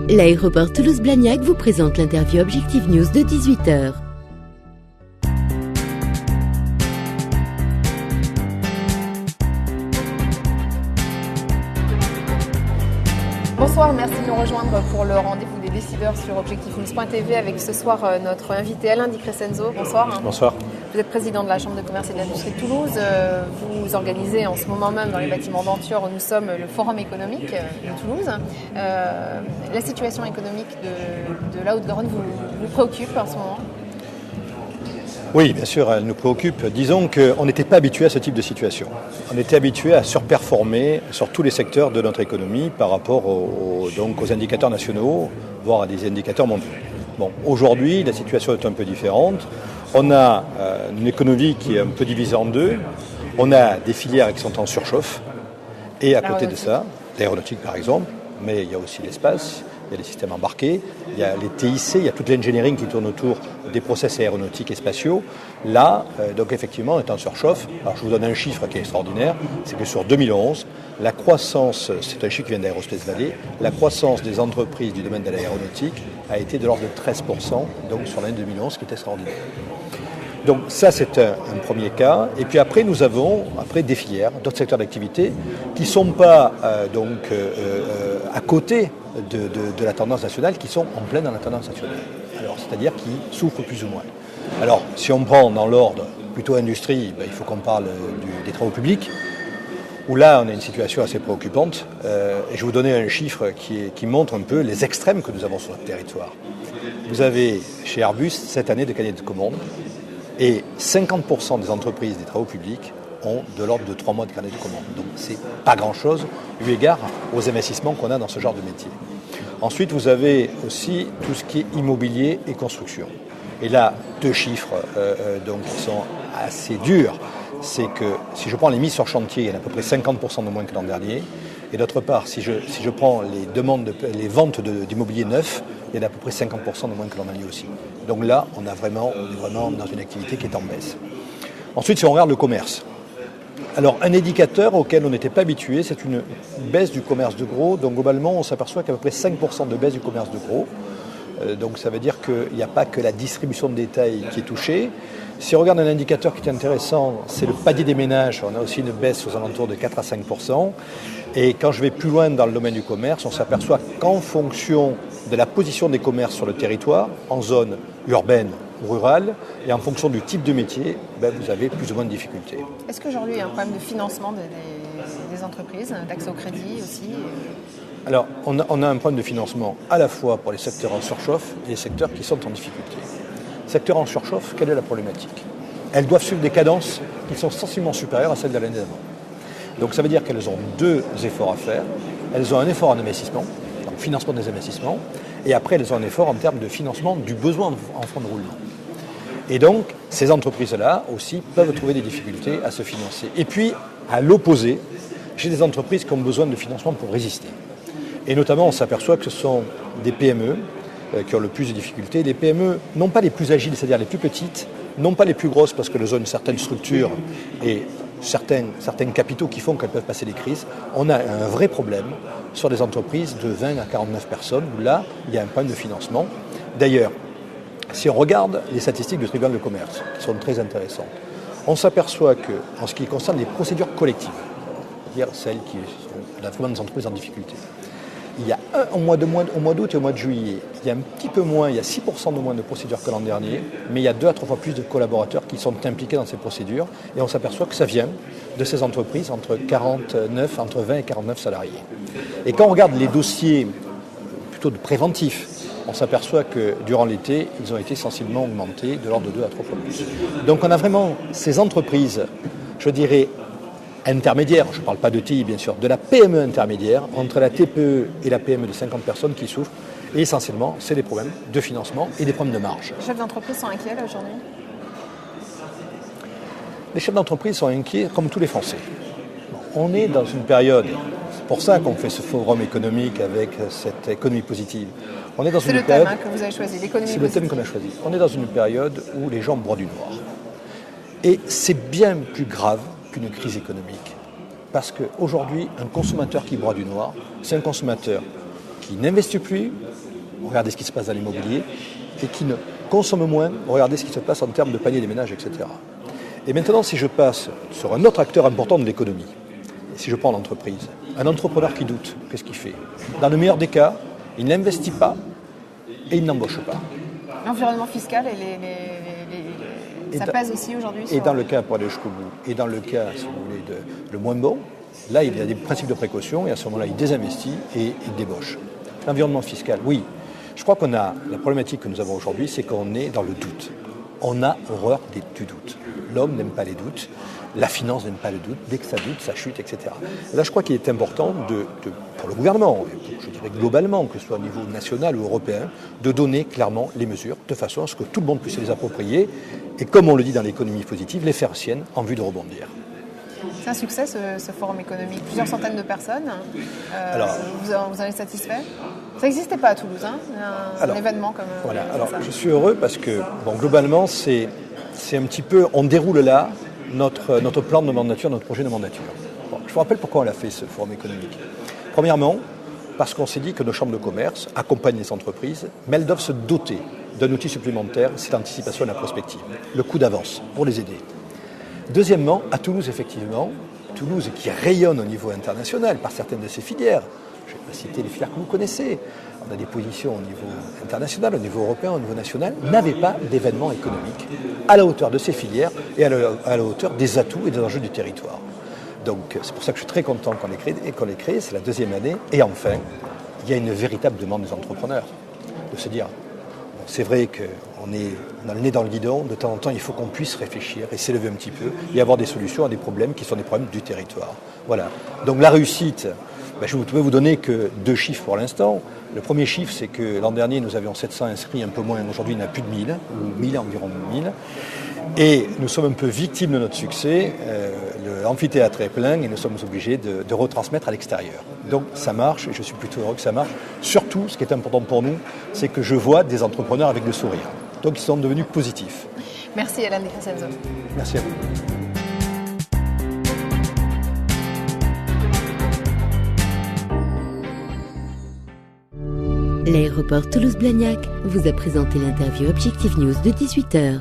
L'aéroport Toulouse-Blagnac vous présente l'interview Objectif News de 18h. Bonsoir, merci de nous rejoindre pour le rendez-vous des décideurs sur objectifnews.tv avec ce soir notre invité Alain Di Crescenzo. Bonsoir. Bonsoir. Vous êtes président de la Chambre de commerce et de l'industrie de Toulouse. Vous organisez en ce moment même dans les bâtiments d'Antior où nous sommes le Forum économique de Toulouse. La situation économique de la Haute-Garonne vous préoccupe en ce moment ? Oui, bien sûr, elle nous préoccupe. Disons qu'on n'était pas habitué à ce type de situation. On était habitué à surperformer sur tous les secteurs de notre économie par rapport aux indicateurs nationaux, voire à des indicateurs mondiaux. Bon, aujourd'hui, la situation est un peu différente. On a une économie qui est un peu divisée en deux. On a des filières qui sont en surchauffe. Et à côté de ça, l'aéronautique par exemple, mais il y a aussi l'espace. Il y a les systèmes embarqués, il y a les TIC, il y a toute l'engineering qui tourne autour des process aéronautiques et spatiaux. Là, donc effectivement, on est en surchauffe. Alors je vous donne un chiffre qui est extraordinaire, c'est que sur 2011, la croissance, c'est un chiffre qui vient d'Aerospace Valley, la croissance des entreprises du domaine de l'aéronautique a été de l'ordre de 13%, donc sur l'année 2011, ce qui est extraordinaire. Donc ça, c'est un premier cas. Et puis après, nous avons des filières, d'autres secteurs d'activité qui ne sont pas à côté de la tendance nationale, qui sont en pleine dans la tendance nationale. Alors, c'est-à-dire qui souffrent plus ou moins. Alors, si on prend dans l'ordre plutôt industrie, il faut qu'on parle des travaux publics, où là, on a une situation assez préoccupante. Et je vais vous donner un chiffre qui montre un peu les extrêmes que nous avons sur notre territoire. Vous avez chez Airbus 7 années de cahier de commande, et 50% des entreprises des travaux publics ont de l'ordre de 3 mois de carnet de commande. Donc c'est pas grand-chose eu égard aux investissements qu'on a dans ce genre de métier. Ensuite, vous avez aussi tout ce qui est immobilier et construction. Et là, deux chiffres qui sont assez durs. C'est que si je prends les mises sur chantier, il y en a à peu près 50% de moins que l'an dernier. Et d'autre part, si je prends les ventes d'immobilier neuf, il y en a à peu près 50% de moins que l'an dernier aussi. Donc là, on est vraiment dans une activité qui est en baisse. Ensuite, si on regarde le commerce. Alors, un indicateur auquel on n'était pas habitué, c'est une baisse du commerce de gros. Donc, globalement, on s'aperçoit qu'à peu près 5% de baisse du commerce de gros. Donc, ça veut dire qu'il n'y a pas que la distribution de détail qui est touchée. Si on regarde un indicateur qui est intéressant, c'est le panier des ménages. On a aussi une baisse aux alentours de 4 à 5%. Et quand je vais plus loin dans le domaine du commerce, on s'aperçoit qu'en fonction de la position des commerces sur le territoire, en zone urbaine ou rurale, et en fonction du type de métier, vous avez plus ou moins de difficultés. Est-ce qu'aujourd'hui, il y a un problème de financement des entreprises, d'accès au crédit aussi ? Alors, on a un problème de financement à la fois pour les secteurs en surchauffe et les secteurs qui sont en difficulté. Secteur en surchauffe, quelle est la problématique ? Elles doivent suivre des cadences qui sont sensiblement supérieures à celles de l'année d'avant. Donc ça veut dire qu'elles ont deux efforts à faire. Elles ont un effort en investissement, donc financement des investissements, et après elles ont un effort en termes de financement du besoin en fonds de roulement. Et donc ces entreprises-là aussi peuvent trouver des difficultés à se financer. Et puis, à l'opposé, j'ai des entreprises qui ont besoin de financement pour résister. Et notamment, on s'aperçoit que ce sont des PME qui ont le plus de difficultés. Les PME, non pas les plus agiles, c'est-à-dire les plus petites, non pas les plus grosses parce qu'elles ont une certaine structure et certains capitaux qui font qu'elles peuvent passer les crises. On a un vrai problème sur des entreprises de 20 à 49 personnes où là, il y a un problème de financement. D'ailleurs, si on regarde les statistiques du tribunal de commerce, qui sont très intéressantes, on s'aperçoit qu'en ce qui concerne les procédures collectives, c'est-à-dire celles qui sont vraiment des entreprises en difficulté, il y a au mois d'août et au mois de juillet, il y a un petit peu moins, il y a 6% de moins de procédures que l'an dernier, mais il y a 2 à 3 fois plus de collaborateurs qui sont impliqués dans ces procédures, et on s'aperçoit que ça vient de ces entreprises entre 20 et 49 salariés. Et quand on regarde les dossiers plutôt de préventifs, on s'aperçoit que durant l'été, ils ont été sensiblement augmentés de l'ordre de 2 à 3 fois plus. Donc on a vraiment ces entreprises, je dirais, intermédiaire, je ne parle pas de TI bien sûr, de la PME intermédiaire, entre la TPE et la PME de 50 personnes qui souffrent. Et essentiellement, c'est des problèmes de financement et des problèmes de marge. Les chefs d'entreprise sont inquiets là, aujourd'hui ? Les chefs d'entreprise sont inquiets comme tous les Français. On est dans une période, c'est pour ça qu'on fait ce forum économique avec cette économie positive. On est dans c'est une le période, thème que vous avez choisi, l'économie positive. C'est le thème qu'on a choisi. On est dans une période où les gens broient du noir. Et c'est bien plus grave qu'une crise économique. Parce qu'aujourd'hui, un consommateur qui broie du noir, c'est un consommateur qui n'investit plus, regardez ce qui se passe dans l'immobilier, et qui ne consomme moins, regardez ce qui se passe en termes de panier des ménages, etc. Et maintenant, si je passe sur un autre acteur important de l'économie, si je prends l'entreprise, un entrepreneur qui doute, qu'est-ce qu'il fait? Dans le meilleur des cas, il n'investit pas et il n'embauche pas. L'environnement fiscal ça pèse aussi aujourd'hui. Et dans le cas, pour aller jusqu'au bout, et dans le cas, si vous voulez, le moins bon, là, il y a des principes de précaution et à ce moment-là, il désinvestit et il débauche. L'environnement fiscal, oui. Je crois qu'on a, la problématique que nous avons aujourd'hui, c'est qu'on est dans le doute. On a horreur du doute. L'homme n'aime pas les doutes, la finance n'aime pas le doute, dès que ça doute, ça chute, etc. Et là, je crois qu'il est important, pour le gouvernement, je dirais globalement, que ce soit au niveau national ou européen, de donner clairement les mesures, de façon à ce que tout le monde puisse les approprier, et comme on le dit dans l'économie positive, les faire siennes en vue de rebondir. C'est un succès ce forum économique, plusieurs centaines de personnes. Vous en êtes satisfait? Ça n'existait pas à Toulouse, un événement comme voilà. Alors, ça. Je suis heureux parce que, globalement, c'est un petit peu, on déroule là notre plan de mandature, notre projet de mandature. Je vous rappelle pourquoi on a fait ce forum économique. Premièrement, parce qu'on s'est dit que nos chambres de commerce accompagnent les entreprises, mais elles doivent se doter d'un outil supplémentaire, c'est l'anticipation et la prospective, le coup d'avance, pour les aider. Deuxièmement, à Toulouse, effectivement, Toulouse qui rayonne au niveau international par certaines de ses filières, je ne vais pas citer les filières que vous connaissez, on a des positions au niveau international, au niveau européen, au niveau national, n'avait pas d'événement économique à la hauteur de ces filières et à la hauteur des atouts et des enjeux du territoire. Donc c'est pour ça que je suis très content qu'on l'ait créé, c'est la deuxième année. Et enfin, il y a une véritable demande des entrepreneurs de se dire, c'est vrai qu'on a le nez dans le guidon, de temps en temps il faut qu'on puisse réfléchir et s'élever un petit peu et avoir des solutions à des problèmes qui sont des problèmes du territoire. Voilà. Donc la réussite, je ne peux vous donner que 2 chiffres pour l'instant. Le premier chiffre, c'est que l'an dernier, nous avions 700 inscrits, un peu moins. Aujourd'hui, il y en a plus de 1000, ou 1000, environ 1000. Et nous sommes un peu victimes de notre succès. L'amphithéâtre est plein et nous sommes obligés de retransmettre à l'extérieur. Donc ça marche et je suis plutôt heureux que ça marche. Surtout, ce qui est important pour nous, c'est que je vois des entrepreneurs avec le sourire. Donc ils sont devenus positifs. Merci Alain Di Crescenzo. Merci à vous. L'aéroport Toulouse-Blagnac vous a présenté l'interview Objectif News de 18h.